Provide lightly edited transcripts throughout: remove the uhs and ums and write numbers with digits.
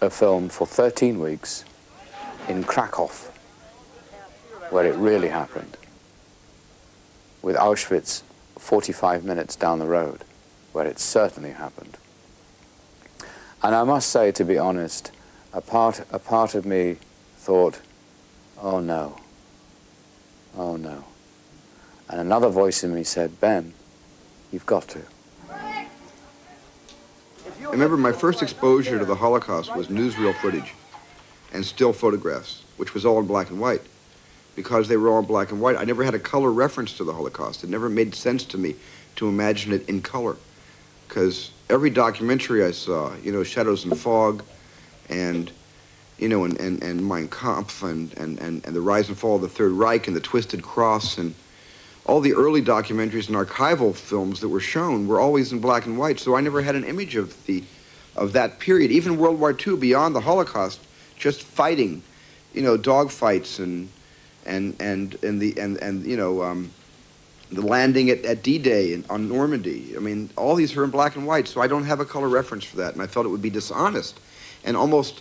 a film for 13 weeks in Krakow, where it really happened, with Auschwitz 45 minutes down the road, where it certainly happened. And I must say, to be honest, a part of me thought, oh no, oh no. And another voice in me said, Ben, you've got to. I remember my first exposure to the Holocaust was newsreel footage and still photographs, which was all in black and white. Because they were all in black and white, I never had a color reference to the Holocaust. It never made sense to me to imagine it in color. Because every documentary I saw, you know, Shadows and Fog, and, you know, and Mein Kampf, and The Rise and Fall of the Third Reich, and The Twisted Cross, and all the early documentaries and archival films that were shown were always in black and white. So I never had an image of that period. Even World War II, beyond the Holocaust, just fighting, you know, dogfights and you know, the landing at D-Day on Normandy. I mean, all these are in black and white, so I don't have a color reference for that, and I felt it would be dishonest, and almost,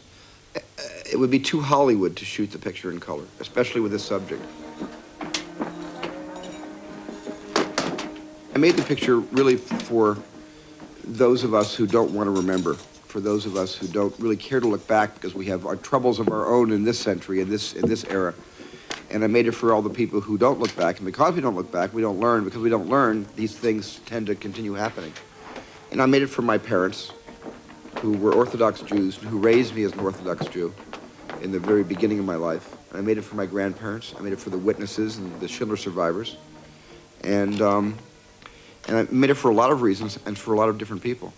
it would be too Hollywood to shoot the picture in color, especially with this subject. I made the picture really for those of us who don't want to remember, for those of us who don't really care to look back because we have our troubles of our own in this century, in this era. And I made it for all the people who don't look back. And because we don't look back, we don't learn. Because we don't learn, these things tend to continue happening. And I made it for my parents, who were Orthodox Jews, who raised me as an Orthodox Jew in the very beginning of my life. And I made it for my grandparents. I made it for the witnesses and the Schindler survivors. And I made it for a lot of reasons and for a lot of different people.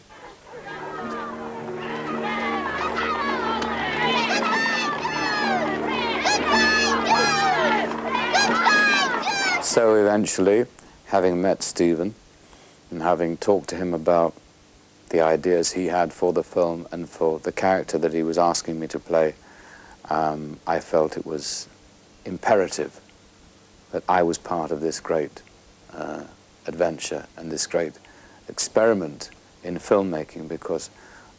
So eventually, having met Stephen and having talked to him about the ideas he had for the film and for the character that he was asking me to play, I felt it was imperative that I was part of this great adventure and this great experiment in filmmaking, because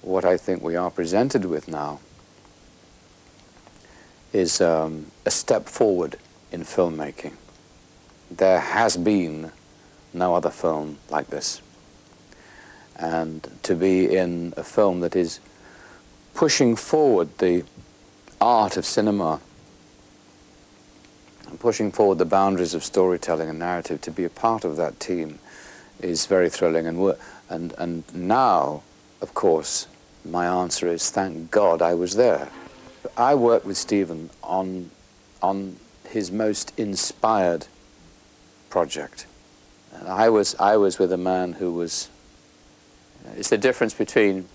what I think we are presented with now is a step forward in filmmaking. There has been no other film like this. And to be in a film that is pushing forward the art of cinema and pushing forward the boundaries of storytelling and narrative, to be a part of that team is very thrilling. And now, of course, my answer is, thank God I was there. I worked with Stephen on his most inspired project. And I was with a man who was, it's the difference between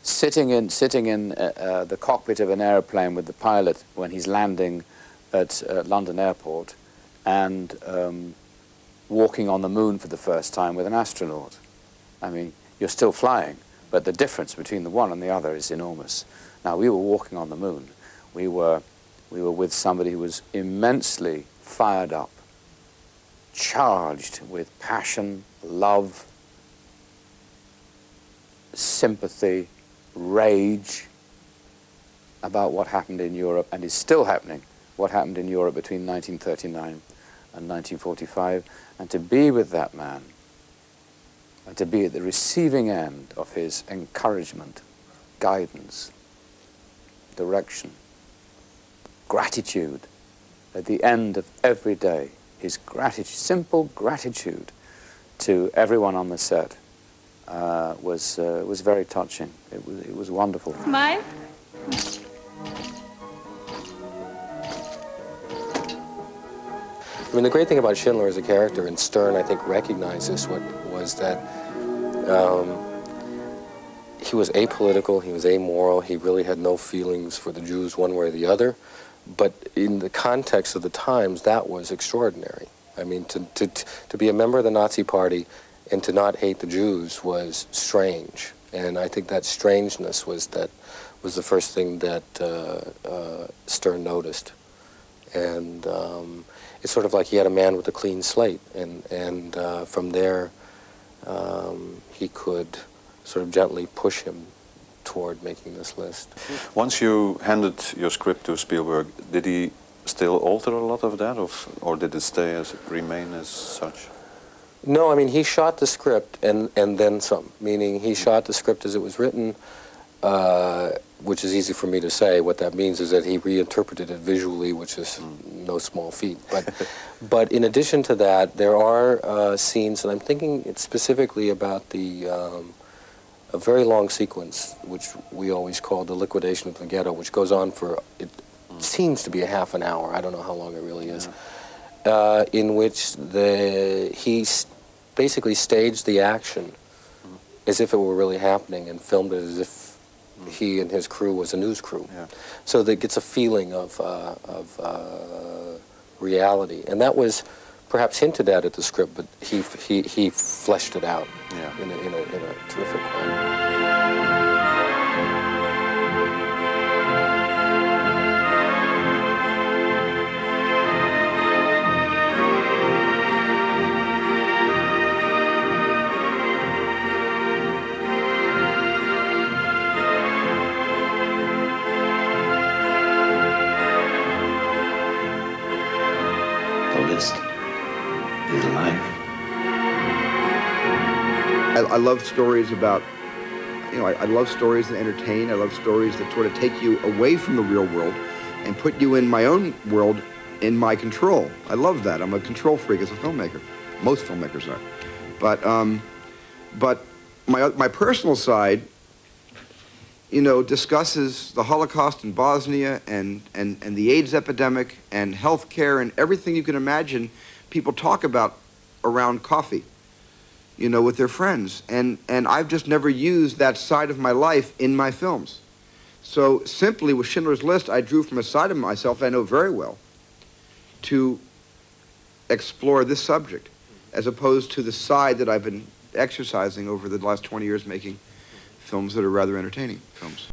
sitting in the cockpit of an airplane with the pilot when he's landing at London Airport and walking on the moon for the first time with an astronaut. I mean, you're still flying, but the difference between the one and the other is enormous. Now, we were walking on the moon. We were with somebody who was immensely fired up, charged with passion, love, sympathy, rage about what happened in Europe and is still happening, what happened in Europe between 1939 and 1945, and to be with that man, and to be at the receiving end of his encouragement, guidance, direction, gratitude, at the end of every day, his gratitude, simple gratitude to everyone on the set was very touching. It was wonderful. Smile. I mean, the great thing about Schindler as a character, and Stern, I think, recognized this, was that he was apolitical, he was amoral, he really had no feelings for the Jews one way or the other. But in the context of the times, that was extraordinary. I mean, to be a member of the Nazi Party and to not hate the Jews was strange. And I think that strangeness was the first thing that Stern noticed. And it's sort of like he had a man with a clean slate, and from there he could sort of gently push him toward making this list. Once you handed your script to Spielberg, did he still alter a lot of that, or did it remain as such? No, I mean, he shot the script and then some, meaning he shot the script as it was written, which is easy for me to say. What that means is that he reinterpreted it visually, which is no small feat. But in addition to that, there are scenes, and I'm thinking specifically about a very long sequence, which we always call the liquidation of the ghetto, which goes on for, it seems to be a half an hour. I don't know how long it really is. In which he basically staged the action as if it were really happening and filmed it as if he and his crew was a news crew. Yeah. So that gets a feeling of reality. And that was perhaps hinted at the script, but he fleshed it out in a terrific way. Is alive. I love stories about, I love stories that entertain. I love stories that sort of take you away from the real world and put you in my own world in my control. I love that. I'm a control freak as a filmmaker. Most filmmakers are. But my personal side, discusses the Holocaust in Bosnia and the AIDS epidemic and healthcare and everything you can imagine people talk about around coffee, with their friends. And I've just never used that side of my life in my films. So simply with Schindler's List, I drew from a side of myself I know very well to explore this subject, as opposed to the side that I've been exercising over the last 20 years making films that are rather entertaining films.